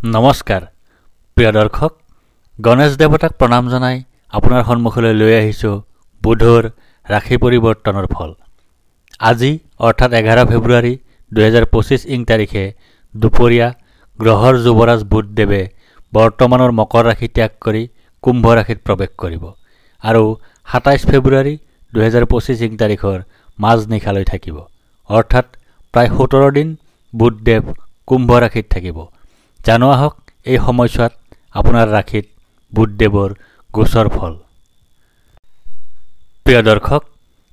নমস্কাৰ প্ৰিয় দৰ্শক গণেশ দেৱতাক প্ৰণাম জনাই আপোনাৰ সন্মুখলৈ লৈ আহিছোঁ বুধৰ ৰাশি পৰিৱৰ্তনৰ ফল। আজি অৰ্থাৎ 11 ফেব্ৰুৱাৰী 2025 ইং তাৰিখে দুপৰীয়া গ্ৰহৰ যুৱৰাজ বুধদেৱে বৰ্তমানৰ মকৰ ৰাশি ত্যাগ কৰি কুম্ভ ৰাশিত প্ৰৱেশ কৰিব আৰু 27 ফেব্ৰুৱাৰী 2025 ইং তাৰিখৰ মাজনিশালৈ থাকিব। অৰ্থাৎ প্ৰায় 17 দিন বুধদেৱ কুম্ভ ৰাশিত থাকিব। জানো আহক এই সময়ছোৱাত আপোনাৰ ৰাশিত বুধদেৱৰ গোচৰ ফল। প্ৰিয় দৰ্শক,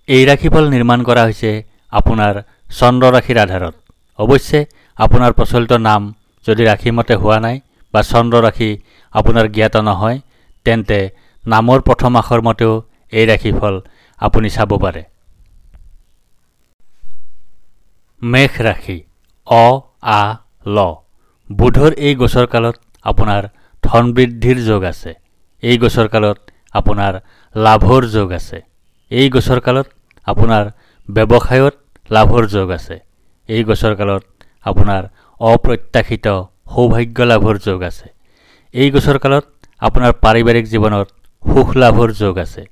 এই ৰাশিফল নিৰ্মাণ কৰা হৈছে আপোনাৰ চন্দ্ৰ ৰাশিৰ আধাৰত। অৱশ্যে আপোনাৰ প্ৰচলিত নাম যদি ৰাশিমতে হোৱা নাই বা চন্দ্ৰ ৰাশি আপোনাৰ জ্ঞাত নহয়, তেন্তে নামৰ প্ৰথম আখৰ মতেও এই ৰাশিফল আপুনি চাব পাৰে। মেষ ৰাশি অ আ ল। বুধৰ এই গোচৰ কালত আপোনাৰ ধন বৃদ্ধিৰ যোগ আছে। এই গোচৰ কালত আপোনাৰ লাভৰ যোগ আছে। এই গোচৰ কালত আপোনাৰ ব্যৱসায়ত লাভৰ যোগ আছে। এই গোচৰ কালত আপোনাৰ অপ্ৰত্যাশিত সৌভাগ্য লাভৰ যোগ আছে। এই গোচৰ কালত আপোনাৰ পাৰিবাৰিক জীৱনত সুখ লাভৰ যোগ আছে।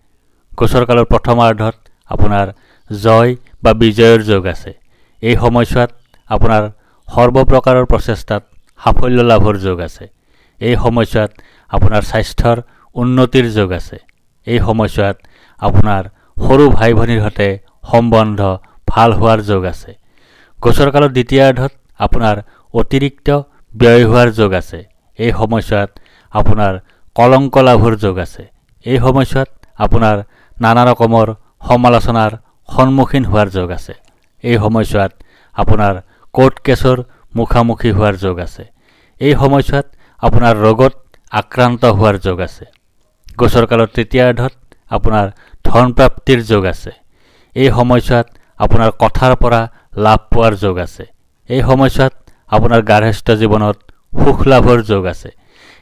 গোচৰ কালৰ প্ৰথমাৰ্ধত আপোনাৰ জয় বা বিজয়ৰ যোগ আছে। এই সময়ছোৱাত আপোনাৰ সৰ্বপ্ৰকাৰৰ প্ৰচেষ্টাত সাফল্য লাভৰ যোগ আছে। এই সময়ছোৱাত আপোনাৰ স্বাস্থ্যৰ উন্নতিৰ যোগ আছে। এই সময়ছোৱাত আপোনাৰ সৰু ভাই ভনীৰ সৈতে সম্বন্ধ ভাল হোৱাৰ যোগ আছে। গোচৰ কালৰ দ্বিতীয়াৰ্ধত আপোনাৰ অতিৰিক্ত ব্যয় হোৱাৰ যোগ আছে। এই সময়ছোৱাত আপোনাৰ কলংক লাভৰ যোগ আছে। এই সময়ছোৱাত আপোনাৰ নানা ৰকমৰ সমালোচনাৰ সন্মুখীন হোৱাৰ যোগ আছে। এই সময়ছোৱাত আপোনাৰ কোৰ্ট কেছৰ মুখামুখি হোৱাৰ যোগ আছে। এই সময়ছোৱাত আপোনাৰ ৰোগত আক্ৰান্ত হোৱাৰ যোগ আছে। গোচৰ কালৰ তৃতীয়াৰ্ধত আপোনাৰ ধন প্ৰাপ্তিৰ যোগ আছে। এই সময়ছোৱাত আপোনাৰ কথাৰ পৰা লাভ পোৱাৰ যোগ আছে। এই সময়ছোৱাত আপোনাৰ গাৰ্হস্থ্য জীৱনত সুখ লাভৰ যোগ আছে।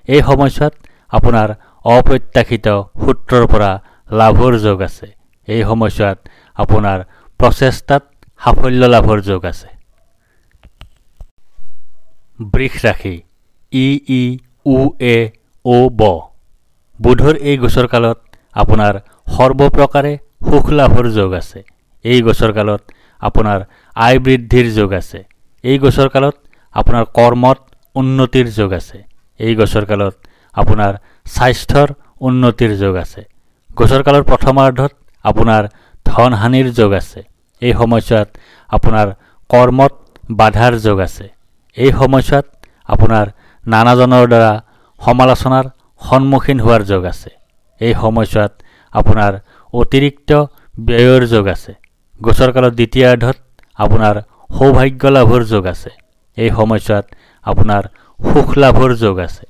এই সময়ছোৱাত আপোনাৰ অপ্ৰত্যাশিত সূত্ৰৰ পৰা লাভৰ যোগ আছে। এই সময়ছোৱাত আপোনাৰ প্ৰচেষ্টাত সাফল্য লাভৰ যোগ আছে। বৃষ ৰাশি ই উ এ অ ব। বুধৰ এই গোচৰ কালত আপোনাৰ সৰ্বপ্ৰকাৰে সুখ লাভৰ যোগ আছে। এই গোচৰ কালত আপোনাৰ আয় বৃদ্ধিৰ যোগ আছে। এই গোচৰ কালত আপোনাৰ কৰ্মত উন্নতিৰ যোগ আছে। এই গোচৰ কালত আপোনাৰ স্বাস্থ্যৰ উন্নতিৰ যোগ আছে। গোচৰ কালৰ প্ৰথমাৰ্ধত আপোনাৰ ধন হানিৰ যোগ আছে। এই সময়ছোৱাত আপোনাৰ কৰ্মত বাধাৰ যোগ আছে। এই সময়ছোৱাত আপোনাৰ নানাজনৰ দ্বাৰা সমালোচনাৰ সন্মুখীন হোৱাৰ যোগ আছে। এই সময়ছোৱাত আপোনাৰ অতিৰিক্ত ব্যয়ৰ যোগ আছে। গোচৰ কালৰ দ্বিতীয়াৰ্ধত আপোনাৰ সৌভাগ্য লাভৰ যোগ আছে। এই সময়ছোৱাত আপোনাৰ সুখ লাভৰ যোগ আছে।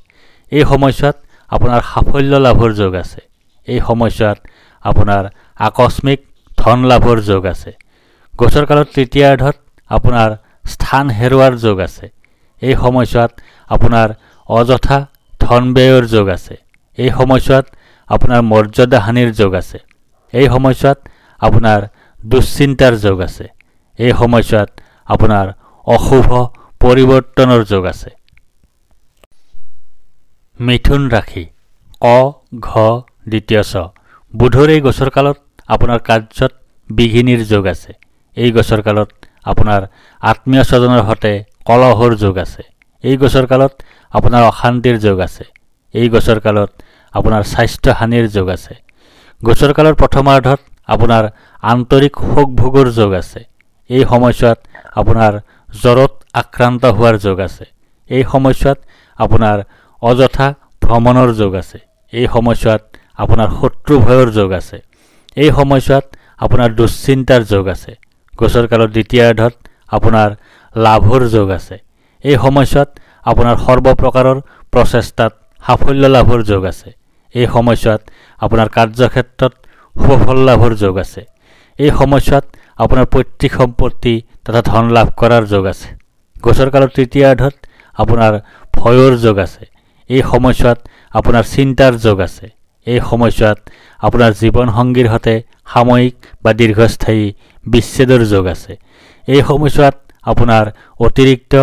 এই সময়ছোৱাত আপোনাৰ সাফল্য লাভৰ যোগ আছে। এই সময়ছোৱাত আপোনাৰ আকস্মিক ধন লাভৰ যোগ আছে। গোচৰ কালৰ তৃতীয়াৰ্ধত আপোনাৰ স্থান হেৰুৱাৰ যোগ আছে। এই সময়ছোৱাত আপোনাৰ অযথা ধন ব্যয়ৰ যোগ আছে। এই সময়ছোৱাত আপোনাৰ মৰ্যাদা হানিৰ যোগ আছে। এই সময়ছোৱাত আপোনাৰ দুশ্চিন্তাৰ যোগ আছে। এই সময়ছোৱাত আপোনাৰ অশুভ পৰিৱৰ্তনৰ যোগ আছে। মিথুন ৰাশি ক ঘ দ্বিতীয় ছ। বুধৰ এই গোচৰ কালত আপোনাৰ কাৰ্যত বিঘিনিৰ যোগ আছে। এই গোচৰ কালত আপোনাৰ আত্মীয় স্বজনৰ সৈতে কলহৰ যোগ আছে। এই গোচৰ কালত আপোনাৰ অশান্তিৰ যোগ আছে। এই গোচৰ কালত আপোনাৰ স্বাস্থ্য হানিৰ যোগ আছে। গোচৰ কালৰ প্ৰথমাৰ্ধত আপোনাৰ আন্তৰিক সুখ ভোগৰ যোগ আছে। এই সময়ছোৱাত আপোনাৰ জ্বৰত আক্ৰান্ত হোৱাৰ যোগ আছে। এই সময়ছোৱাত আপোনাৰ অযথা ভ্ৰমণৰ যোগ আছে। এই সময়ছোৱাত আপোনাৰ শত্ৰু ভয়ৰ যোগ আছে। এই সময়ছোৱাত আপোনাৰ দুশ্চিন্তাৰ যোগ আছে। গোচৰ কালৰ দ্বিতীয়াৰ্ধত আপোনাৰ লাভৰ যোগ আছে। এই সময়ছোৱাত আপোনাৰ সৰ্বপ্ৰকাৰৰ প্ৰচেষ্টাত সাফল্য লাভৰ যোগ আছে। এই সময়ছোৱাত আপোনাৰ কাৰ্যক্ষেত্ৰত সুফল লাভৰ যোগ আছে। এই সময়ছোৱাত আপোনাৰ পৈতৃক সম্পত্তি তথা ধন লাভ কৰাৰ যোগ আছে। গোচৰ কালৰ তৃতীয়াৰ্ধত আপোনাৰ ভয়ৰ যোগ আছে। এই সময়ছোৱাত আপোনাৰ চিন্তাৰ যোগ আছে। এই সময়ছোৱাত আপোনাৰ জীৱনসংগীৰ সৈতে সাময়িক বা দীৰ্ঘস্থায়ী বিচ্ছেদৰ যোগ আছে। এই সময়ছোৱাত আপোনাৰ অতিৰিক্ত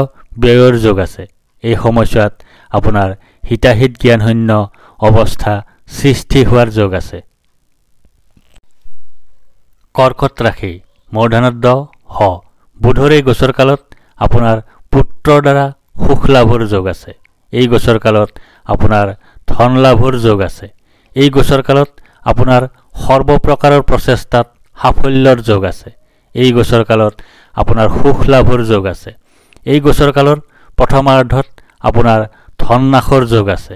ব্যয়ৰ যোগ আছে। এই সময়ছোৱাত আপোনাৰ হিতাহিত জ্ঞানশূন্য অৱস্থা সৃষ্টি হোৱাৰ যোগ আছে। কৰ্কট ৰাশি মূৰ্ধন্য হ বুধৰ এই গোচৰ কালত আপোনাৰ পুত্ৰৰ দ্বাৰা সুখ লাভৰ যোগ আছে। এই গোচৰ কালত আপোনাৰ ধন লাভৰ যোগ আছে। এই গোচৰ কালত আপোনাৰ সৰ্বপ্ৰকাৰৰ প্ৰচেষ্টাত সাফল্যৰ যোগ আছে। এই গোচৰ কালত আপোনাৰ সুখ লাভৰ যোগ আছে। এই গোচৰ কালৰ প্ৰথমাৰ্ধত আপোনাৰ ধন নাশৰ যোগ আছে।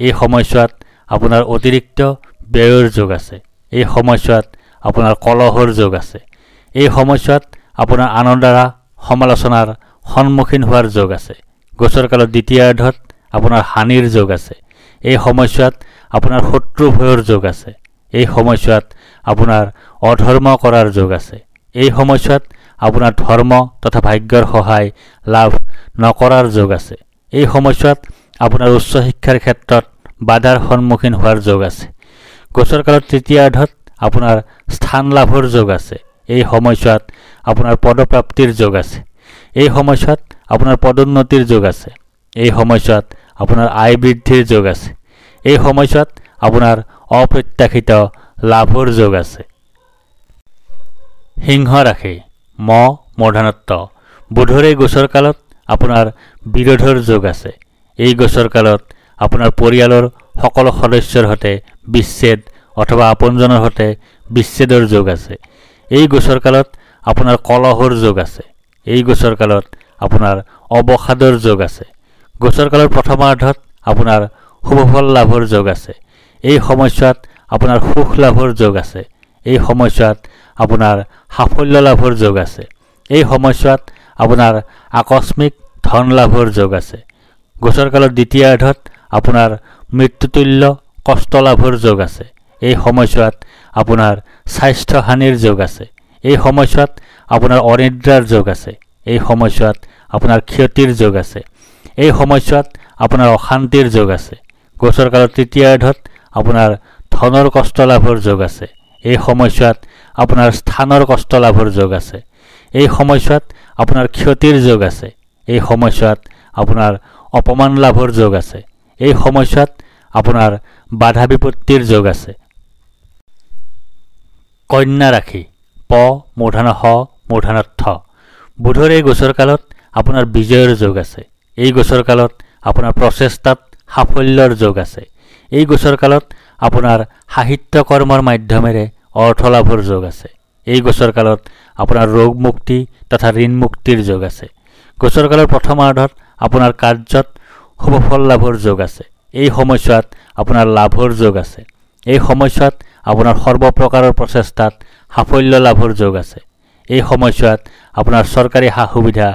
এই সময়ছোৱাত আপোনাৰ অতিৰিক্ত ব্যয়ৰ যোগ আছে। এই সময়ছোৱাত আপোনাৰ কলহৰ যোগ আছে। এই সময়ছোৱাত আপোনাৰ আনৰ দ্বাৰা সমালোচনাৰ সন্মুখীন হোৱাৰ যোগ আছে। গোচৰ কালত দ্বিতীয়াৰ্ধত আপোনাৰ হানিৰ যোগ আছে। এই সময়ছোৱাত আপোনাৰ শত্ৰু ভয়ৰ যোগ আছে। এই সময়ছোৱাত আপোনাৰ অধৰ্ম কৰাৰ যোগ আছে। এই সময়ছোৱাত আপোনাৰ ধৰ্ম তথা ভাগ্যৰ সহায় লাভ নকৰাৰ যোগ আছে। এই সময়ছোৱাত আপোনাৰ উচ্চ শিক্ষাৰ ক্ষেত্ৰত বাধাৰ সন্মুখীন হোৱাৰ যোগ আছে। গোচৰ কালত তৃতীয়াৰ্ধত আপোনাৰ স্থান লাভৰ যোগ আছে। এই সময়ছোৱাত আপোনাৰ পদপ্ৰাপ্তিৰ যোগ আছে। এই সময়ছোৱাত আপোনাৰ পদোন্নতিৰ যোগ আছে। এই সময়ছোৱাত আপোনাৰ আয় বৃদ্ধিৰ যোগ আছে। এই সময়ছোৱাত আপোনাৰ অপ্ৰত্যাশিত লাভৰ যোগ আছে। সিংহ ৰাশি ম মূৰ্ধন্য বুধৰ এই গোচৰ কালত আপোনাৰ বিৰোধৰ যোগ আছে। এই গোচৰ কালত আপোনাৰ পৰিয়ালৰ সকলো সদস্যৰ সৈতে বিচ্ছেদ অথবা আপোনজনৰ সৈতে বিচ্ছেদৰ যোগ আছে। এই গোচৰ কালত আপোনাৰ কলহৰ যোগ আছে। এই গোচৰ কালত আপোনাৰ অৱসাদৰ যোগ আছে। গোচৰ কালৰ প্ৰথমাৰ্ধত আপোনাৰ শুভফল লাভৰ যোগ আছে। এই সময়ছোৱাত আপোনাৰ সুখ লাভৰ যোগ আছে। এই সময়ছোৱাত আপোনাৰ সাফল্য লাভৰ যোগ আছে। এই সময়ছোৱাত আপোনাৰ আকস্মিক ধন লাভৰ যোগ আছে। গোচৰ কালত দ্বিতীয়াৰ্ধত আপোনাৰ মৃত্যুতুল্য কষ্ট লাভৰ যোগ আছে। এই সময়ছোৱাত আপোনাৰ স্বাস্থ্য হানিৰ যোগ আছে। এই সময়ছোৱাত আপোনাৰ অনিদ্ৰাৰ যোগ আছে। এই সময়ছোৱাত আপোনাৰ ক্ষতিৰ যোগ আছে। এই সময়ছোৱাত আপোনাৰ অশান্তিৰ যোগ আছে। গোচৰ কালত তৃতীয়াৰ্ধত আপোনাৰ ধনৰ কষ্ট লাভৰ যোগ আছে। এই সময়ছোৱাত আপোনাৰ স্থানৰ কষ্ট লাভৰ যোগ আছে। এই সময়ছোৱাত আপোনাৰ ক্ষতিৰ যোগ আছে। এই সময়ছোৱাত আপোনাৰ অপমান লাভৰ যোগ আছে। এই সময়ছোৱাত আপোনাৰ বাধা বিপত্তিৰ যোগ আছে। কন্যা ৰাশি প মূৰ্ধন্য হ মূৰ্ধন্য থ বুধৰ এই গোচৰ কালত আপোনাৰ বিজয়ৰ যোগ আছে। এই গোচৰ কালত আপোনাৰ প্ৰচেষ্টাত সাফল্যৰ যোগ আছে। এই গোচৰ কালত আপোনাৰ সাহিত্য কৰ্মৰ মাধ্যমেৰে অৰ্থ লাভৰ যোগ আছে। এই গোচৰ কালত আপোনাৰ ৰোগ মুক্তি তথা ঋণ মুক্তিৰ যোগ আছে। গোচৰ কালৰ প্ৰথমাৰ্ধত আপোনাৰ কাৰ্যত শুভফল লাভৰ যোগ আছে। এই সময়ছোৱাত আপোনাৰ লাভৰ যোগ আছে। এই সময়ছোৱাত আপোনাৰ সৰ্বপ্ৰকাৰৰ প্ৰচেষ্টাত সাফল্য লাভৰ যোগ আছে। এই সময়ছোৱাত আপোনাৰ চৰকাৰী সা সুবিধা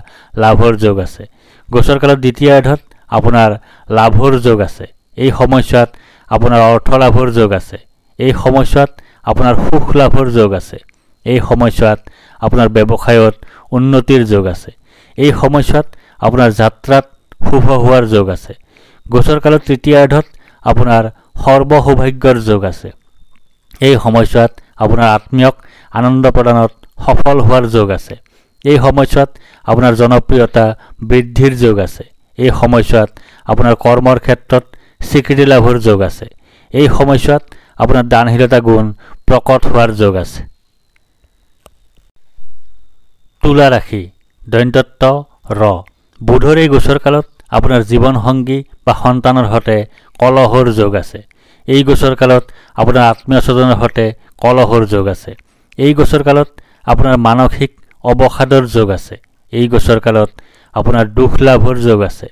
লাভৰ যোগ আছে। গোচৰ কালত দ্বিতীয়াৰ্ধত আপোনাৰ লাভৰ যোগ আছে। এই সময়ছোৱাত আপোনাৰ অৰ্থ লাভৰ যোগ আছে। এই সময়ছোৱাত আপোনাৰ সুখ লাভৰ যোগ আছে। এই সময়ছোৱাত আপোনাৰ ব্যৱসায়ত উন্নতিৰ যোগ আছে। এই সময়ছোৱাত আপোনাৰ যাত্ৰাত শুভ হোৱাৰ যোগ আছে। গোচৰ কালত তৃতীয়াৰ্ধত আপোনাৰ সৰ্বসৌভাগ্যৰ যোগ আছে। এই সময়ছোৱাত আপোনাৰ আত্মীয়ক আনন্দ প্ৰদানত সফল হোৱাৰ যোগ আছে। এই সময়ছোৱাত আপোনাৰ জনপ্ৰিয়তা বৃদ্ধিৰ যোগ আছে। এই সময়ছোৱাত আপোনাৰ কৰ্মৰ ক্ষেত্ৰত স্বীকৃতি লাভৰ যোগ আছে। এই সময়ছোৱাত আপোনাৰ দানশীলতা গুণ প্ৰকট হোৱাৰ যোগ আছে। তুলা ৰাশি দৈন্তত্ব ৰ বুধৰ এই গোচৰ কালত আপোনাৰ জীৱনসংগী বা সন্তানৰ সৈতে কলহৰ যোগ আছে। এই গোচৰ কালত আপোনাৰ আত্মীয় স্বজনৰ সৈতে কলহৰ যোগ আছে। এই গোচৰ কালত আপোনাৰ মানসিক অৱসাদৰ যোগ আছে। এই গোচৰ কালত আপোনাৰ দুখ লাভৰ যোগ আছে।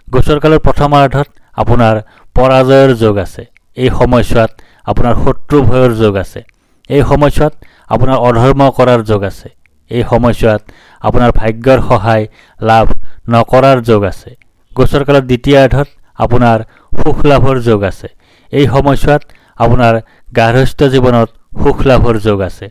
গোচৰ কালৰ প্ৰথমাৰ্ধত আপোনাৰ পৰাজয়ৰ যোগ আছে। এই সময়ছোৱাত আপোনাৰ শত্ৰু ভয়ৰ যোগ আছে। এই সময়ছোৱাত আপোনাৰ অধৰ্ম কৰাৰ যোগ আছে। এই সময়ছোৱাত আপোনাৰ ভাগ্যৰ সহায় লাভ নকৰাৰ যোগ আছে। গোচৰ কালত দ্বিতীয়াৰ্ধত আপোনাৰ সুখ লাভৰ যোগ আছে। এই সময়ছোৱাত আপোনাৰ গাৰ্হস্থ্য জীৱনত সুখ লাভৰ যোগ আছে।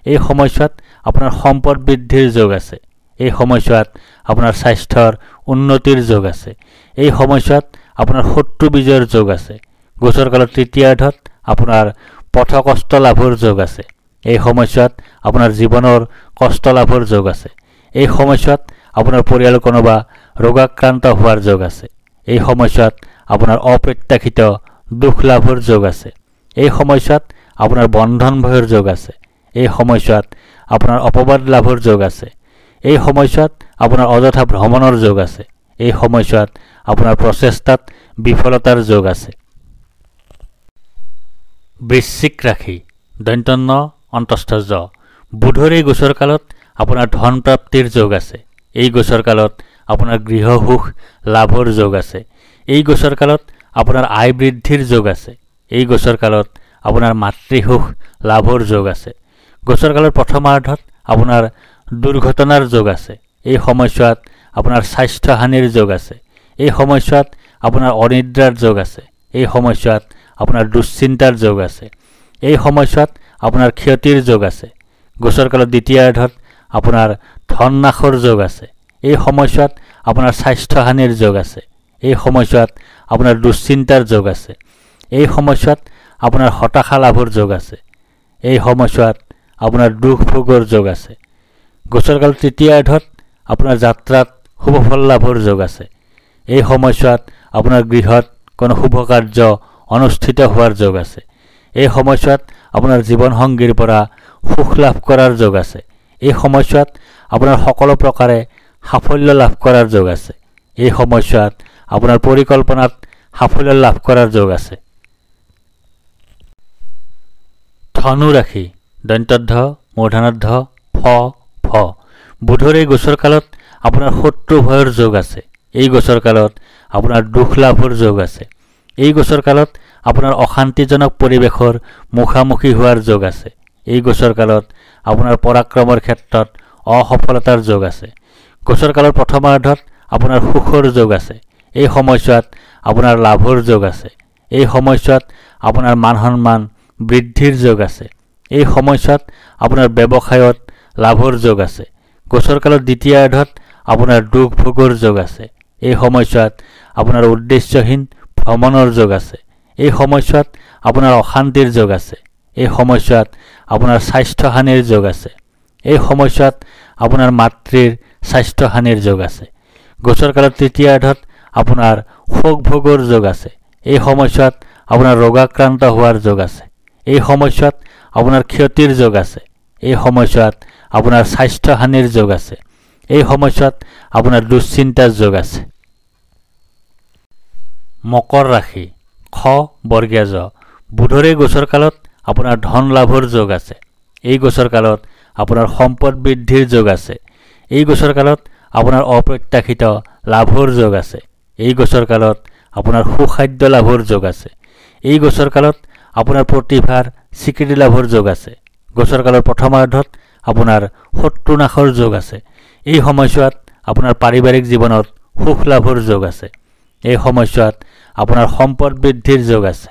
এই সময়ছোৱাত আপোনাৰ সম্পদ বৃদ্ধিৰ যোগ আছে। এই সময়ছোৱাত আপোনাৰ স্বাস্থ্যৰ উন্নতিৰ যোগ আছে। এই সময়ছোৱাত আপোনাৰ শত্ৰু বিজয়ৰ যোগ আছে। গোচৰ কালত তৃতীয়াৰ্ধত আপোনাৰ পথকষ্ট লাভৰ যোগ আছে। এই সময়ছোৱাত আপোনাৰ জীৱনৰ কষ্ট লাভৰ যোগ আছে। এই সময়ছোৱাত আপোনাৰ পৰিয়াল কোনোবা ৰোগাক্ৰান্ত হোৱাৰ যোগ আছে। এই সময়ছোৱাত আপোনাৰ অপ্ৰত্যাশিত দুখ লাভৰ যোগ আছে। এই সময়ছোৱাত আপোনাৰ বন্ধন ভয়ৰ যোগ আছে। এই সময়ছোৱাত আপোনাৰ অপবাদ লাভৰ যোগ আছে। এই সময়ছোৱাত আপোনাৰ অযথা ভ্ৰমণৰ যোগ আছে। এই সময়ছোৱাত আপোনাৰ প্ৰচেষ্টাত বিফলতাৰ যোগ আছে। বৃশ্চিক ৰাশি দন্ত্যন্ন অন্তস্থ জ। বুধৰ এই গোচৰ কালত আপোনাৰ ধন প্ৰাপ্তিৰ যোগ আছে। এই গোচৰ কালত আপোনাৰ গৃহ সুখ লাভৰ যোগ আছে। এই গোচৰ কালত আপোনাৰ আয় বৃদ্ধিৰ যোগ আছে। এই গোচৰ কালত আপোনাৰ মাতৃসুখ লাভৰ যোগ আছে। গোচৰ কালৰ প্ৰথমাৰ্ধত আপোনাৰ দুৰ্ঘটনাৰ যোগ আছে। এই সময়ছোৱাত আপোনাৰ স্বাস্থ্যহানিৰ যোগ আছে। এই সময়ছোৱাত আপোনাৰ অনিদ্ৰাৰ যোগ আছে। এই সময়ছোৱাত আপোনাৰ দুশ্চিন্তাৰ যোগ আছে। এই সময়ছোৱাত আপোনাৰ ক্ষতিৰ যোগ আছে। গোচৰ কালত দ্বিতীয়াৰ্ধত আপোনাৰ ধন নাশৰ যোগ আছে। এই সময়ছোৱাত আপোনাৰ স্বাস্থ্যহানিৰ যোগ আছে। এই সময়ছোৱাত আপোনাৰ দুশ্চিন্তাৰ যোগ আছে। এই সময়ছোৱাত আপোনাৰ হতাশা লাভৰ যোগ আছে। এই সময়ছোৱাত আপোনাৰ দুখ ভোগৰ যোগ আছে। গোচৰ কাল তৃতীয়াৰ্ধত আপোনাৰ যাত্ৰাত শুভফল লাভৰ যোগ আছে। এই সময়ছোৱাত আপোনাৰ গৃহত কোনো শুভ কাৰ্য অনুষ্ঠিত হোৱাৰ যোগ আছে। এই সময়ছোৱাত আপোনাৰ জীৱনসংগীৰ পৰা সুখ লাভ কৰাৰ যোগ আছে। এই সময়ছোৱাত আপোনাৰ সকলো প্ৰকাৰে সাফল্য লাভ কৰাৰ যোগ আছে। এই সময়ছোৱাত আপোনাৰ পৰিকল্পনাত সাফল্য লাভ কৰাৰ যোগ আছে। ধনু ৰাশি দন্ত্যদ্ধ মূৰ্ধন্যদ্ধ ফ ফ। বুধৰ এই গোচৰ কালত আপোনাৰ শত্ৰু ভয়ৰ যোগ আছে। এই গোচৰ কালত আপোনাৰ দুখ লাভৰ যোগ আছে। এই গোচৰ কালত আপোনাৰ অশান্তিজনক পৰিৱেশৰ মুখামুখি হোৱাৰ যোগ আছে। এই গোচৰ কালত আপোনাৰ পৰাক্ৰমৰ ক্ষেত্ৰত অসফলতাৰ যোগ আছে। গোচৰ কালৰ প্ৰথমাৰ্ধত আপোনাৰ সুখৰ যোগ আছে। এই সময়ছোৱাত আপোনাৰ লাভৰ যোগ আছে। এই সময়ছোৱাত আপোনাৰ মান সন্মান বৃদ্ধিৰ যোগ আছে। এই সময়ছোৱাত আপোনাৰ ব্যৱসায়ত লাভৰ যোগ আছে। গোচৰ কালত দ্বিতীয়াৰ্ধত আপোনাৰ দুখ ভোগৰ যোগ আছে। এই সময়ছোৱাত আপোনাৰ উদ্দেশ্যহীন ভ্ৰমণৰ যোগ আছে। এই সময়ছোৱাত আপোনাৰ অশান্তিৰ যোগ আছে। এই সময়ছোৱাত আপোনাৰ স্বাস্থ্যহানিৰ যোগ আছে। এই সময়ছোৱাত আপোনাৰ মাতৃৰ স্বাস্থ্যহানিৰ যোগ আছে। গোচৰ কালত তৃতীয়াৰ্ধত আপোনাৰ শোক ভোগৰ যোগ আছে। এই সময়ছোৱাত আপোনাৰ ৰোগাক্ৰান্ত হোৱাৰ যোগ আছে। এই সময়ছোৱাত আপোনাৰ ক্ষতিৰ যোগ আছে। এই সময়ছোৱাত আপোনাৰ স্বাস্থ্যহানিৰ যোগ আছে। এই সময়ছোৱাত আপোনাৰ দুশ্চিন্তাৰ যোগ আছে। মকৰ ৰাশি খ বৰ্গীয়া জ। বুধৰ এই গোচৰ কালত আপোনাৰ ধন লাভৰ যোগ আছে। এই গোচৰ কালত আপোনাৰ সম্পদ বৃদ্ধিৰ যোগ আছে। এই গোচৰ কালত আপোনাৰ অপ্ৰত্যাশিত লাভৰ যোগ আছে। এই গোচৰ কালত আপোনাৰ সুখাদ্য লাভৰ যোগ আছে। এই গোচৰ কালত আপোনাৰ প্ৰতিভাৰ স্বীকৃতি লাভৰ যোগ আছে। গোচৰ কালৰ প্ৰথমাৰ্ধত আপোনাৰ শত্ৰু নাশৰ যোগ আছে। এই সময়ছোৱাত আপোনাৰ পাৰিবাৰিক জীৱনত সুখ লাভৰ যোগ আছে। এই সময়ছোৱাত আপোনাৰ সম্পদ বৃদ্ধিৰ যোগ আছে।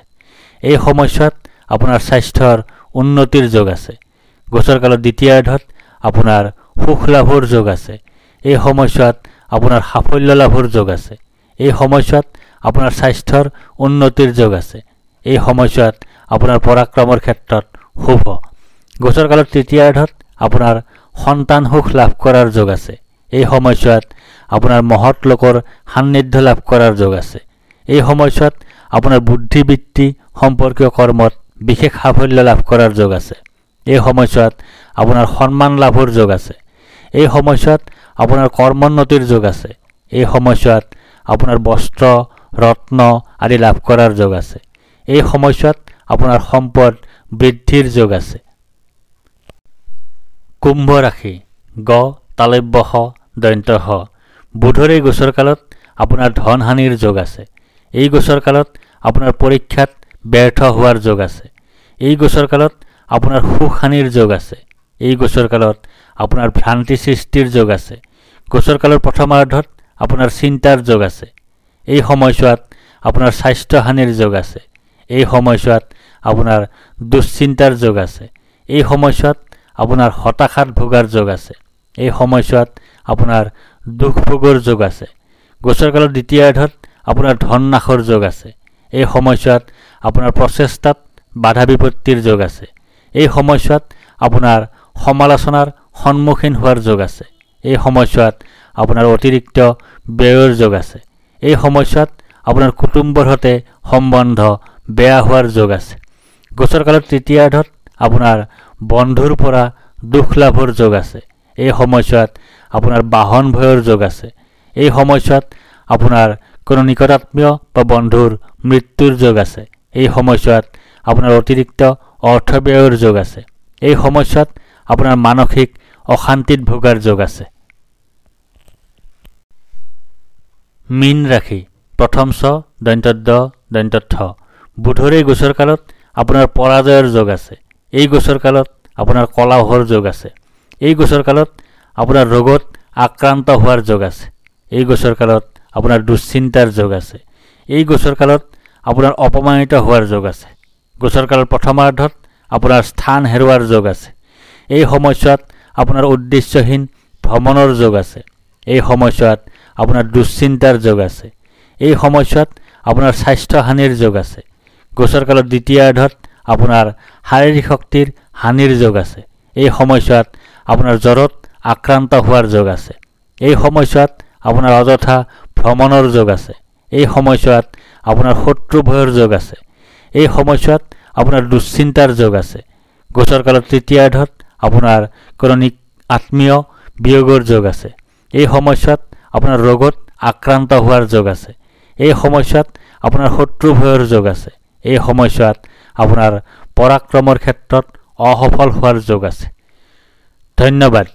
এই সময়ছোৱাত আপোনাৰ স্বাস্থ্যৰ উন্নতিৰ যোগ আছে। গোচৰ কালত দ্বিতীয়াৰ্ধত আপোনাৰ সুখ লাভৰ যোগ আছে। এই সময়ছোৱাত আপোনাৰ সাফল্য লাভৰ যোগ আছে। এই সময়ছোৱাত আপোনাৰ স্বাস্থ্যৰ উন্নতিৰ যোগ আছে। এই সময়ছোৱাত আপোনাৰ পৰাক্ৰমৰ ক্ষেত্ৰত শুভ। গোচৰ কালত তৃতীয়াৰ্ধত আপোনাৰ সন্তান সুখ লাভ কৰাৰ যোগ আছে। এই সময়ছোৱাত আপোনাৰ মহৎ লোকৰ সান্নিধ্য লাভ কৰাৰ যোগ আছে। এই সময়ছোৱাত আপোনাৰ বুদ্ধিবৃত্তি সম্পৰ্কীয় কৰ্মত বিশেষ সাফল্য লাভ কৰাৰ যোগ আছে। এই সময়ছোৱাত আপোনাৰ সন্মান লাভৰ যোগ আছে। এই সময়ছোৱাত আপোনাৰ কৰ্মোন্নতিৰ যোগ আছে। এই সময়ছোৱাত আপোনাৰ বস্ত্ৰ ৰত্ন আদি লাভ কৰাৰ যোগ আছে। এই সময়ছোৱাত আপোনাৰ সম্পদ বৃদ্ধিৰ যোগ আছে। কুম্ভ ৰাশি গ তালব্য শ দন্ত্য হ। বুধৰ এই গোচৰ কালত আপোনাৰ ধন হানিৰ যোগ আছে। এই গোচৰ কালত আপোনাৰ পৰীক্ষাত ব্যৰ্থ হোৱাৰ যোগ আছে। এই গোচৰ কালত আপোনাৰ সুখ হানিৰ যোগ আছে। এই গোচৰ কালত আপোনাৰ ভ্ৰান্তি সৃষ্টিৰ যোগ আছে। গোচৰ কালৰ প্ৰথমাৰ্ধত আপোনাৰ চিন্তাৰ যোগ আছে। এই সময়ছোৱাত আপোনাৰ স্বাস্থ্যহানিৰ যোগ আছে। এই সময়ছোৱাত আপোনাৰ দুশ্চিন্তাৰ যোগ আছে। এই সময়ছোৱাত আপোনাৰ হতাশাত ভোগাৰ যোগ আছে। এই সময়ছোৱাত আপোনাৰ দুখ ভোগৰ যোগ আছে। গোচৰ কালৰ দ্বিতীয়াৰ্ধত আপোনাৰ ধন নাশৰ যোগ আছে। এই সময়ছোৱাত আপোনাৰ প্ৰচেষ্টাত বাধা বিপত্তিৰ যোগ আছে। এই সময়ছোৱাত আপোনাৰ সমালোচনাৰ সন্মুখীন হোৱাৰ যোগ আছে। এই সময়ছোৱাত আপোনাৰ অতিৰিক্ত ব্যয়ৰ যোগ আছে। এই সময়ছোৱাত আপোনাৰ কুটুম্বৰ সৈতে সম্বন্ধ বেয়া হোৱাৰ যোগ আছে। গোচৰ কালৰ তৃতীয়াৰ্ধত আপোনাৰ বন্ধুৰ পৰা দুখ লাভৰ যোগ আছে। এই সময়ছোৱাত আপোনাৰ বাহন ভয়ৰ যোগ আছে। এই সময়ছোৱাত আপোনাৰ কোনো নিকটাত্মীয় বা বন্ধুৰ মৃত্যুৰ যোগ আছে। এই সময়ছোৱাত আপোনাৰ অতিৰিক্ত অৰ্থ ব্যয়ৰ যোগ আছে। এই সময়ছোৱাত আপোনাৰ মানসিক অশান্তিত ভোগাৰ যোগ আছে। মীন ৰাশি প্ৰথম ছ দন্ত্যত দ দন্ত্যত থ। বুধৰ এই গোচৰ কালত আপোনাৰ পৰাজয়ৰ যোগ আছে। এই গোচৰ কালত আপোনাৰ কলহৰ যোগ আছে। এই গোচৰ কালত আপোনাৰ ৰোগত আক্ৰান্ত হোৱাৰ যোগ আছে। এই গোচৰ কালত আপোনাৰ দুশ্চিন্তাৰ যোগ আছে। এই গোচৰ কালত আপোনাৰ অপমানিত হোৱাৰ যোগ আছে। গোচৰ কালৰ প্ৰথমাৰ্ধত আপোনাৰ স্থান হেৰুৱাৰ যোগ আছে। এই সময়ছোৱাত আপোনাৰ উদ্দেশ্যহীন ভ্ৰমণৰ যোগ আছে। এই সময়ছোৱাত আপোনাৰ দুশ্চিন্তাৰ যোগ আছে। এই সময়ছোৱাত আপোনাৰ স্বাস্থ্যহানিৰ যোগ আছে। গোচৰ কালৰ দ্বিতীয়াৰ্ধত আপোনাৰ শাৰীৰিক শক্তিৰ হানিৰ যোগ আছে। এই সময়ছোৱাত আপোনাৰ জ্বৰত আক্ৰান্ত হোৱাৰ যোগ আছে। এই সময়ছোৱাত আপোনাৰ অযথা ভ্ৰমণৰ যোগ আছে। এই সময়ছোৱাত আপোনাৰ শত্ৰু ভয়ৰ যোগ আছে। এই সময়ছোৱাত আপোনাৰ দুশ্চিন্তাৰ যোগ আছে। গোচৰ কালৰ তৃতীয়াৰ্ধত আপোনাৰ কোনো আত্মীয় বিয়োগৰ যোগ আছে। এই সময়ছোৱাত আপোনাৰ ৰোগত আক্ৰান্ত হোৱাৰ যোগ আছে। এই সময়ছোৱাত আপোনাৰ শত্ৰু ভয়ৰ যোগ আছে। এই সময়ছোৱাত আপোনাৰ পৰাক্ৰমৰ ক্ষেত্ৰত অসফল হোৱাৰ যোগ আছে। ধন্যবাদ।